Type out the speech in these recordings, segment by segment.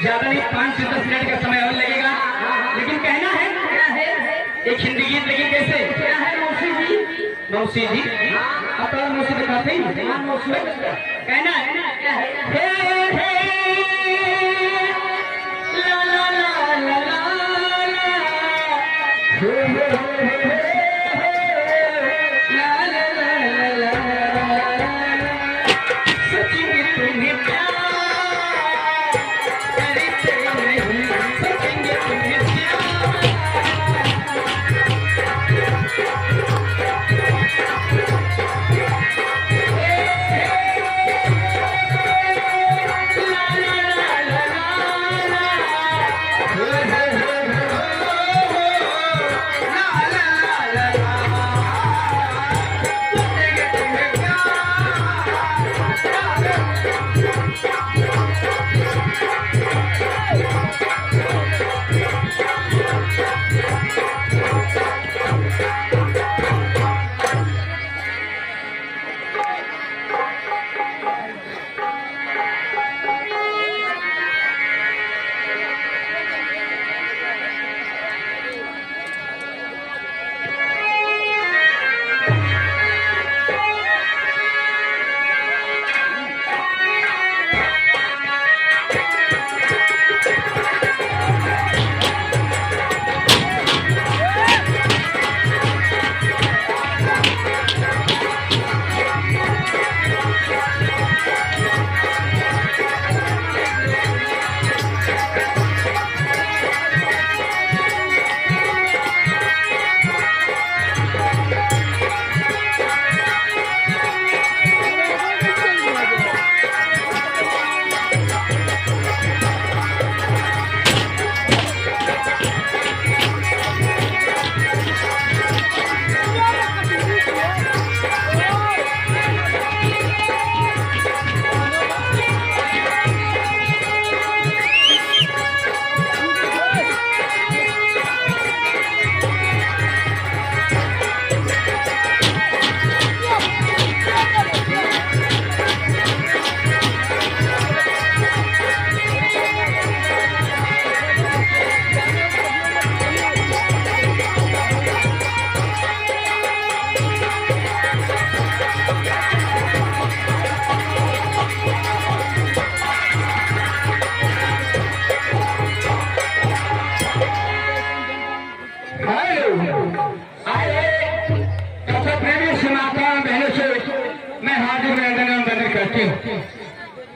ज्यादा नहीं 5 से 10 मिनट का समय और लगेगा, लेकिन कहना है क्या है एक हिंदी गीत, लेकिन कैसे क्या है मौसी जी अब तो मौसी दिखाते ही कहना है क्या है ला ला ला ला ला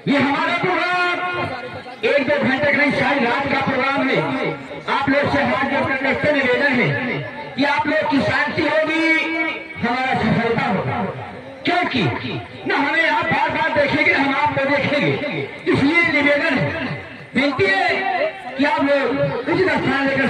ये हमारा प्रोग्राम 1-2 घंटे का नहीं, सारी रात का प्रोग्राम है। आप लोग से हाथ जोड़कर निवेदन है कि आप लोग की शांति होगी, हमारा सफलता होगा, क्योंकि न हमें आप बार बार देखेंगे, हम आपको देखेंगे, इसलिए निवेदन है, विनती है कि आप लोग उचित स्थान लेकर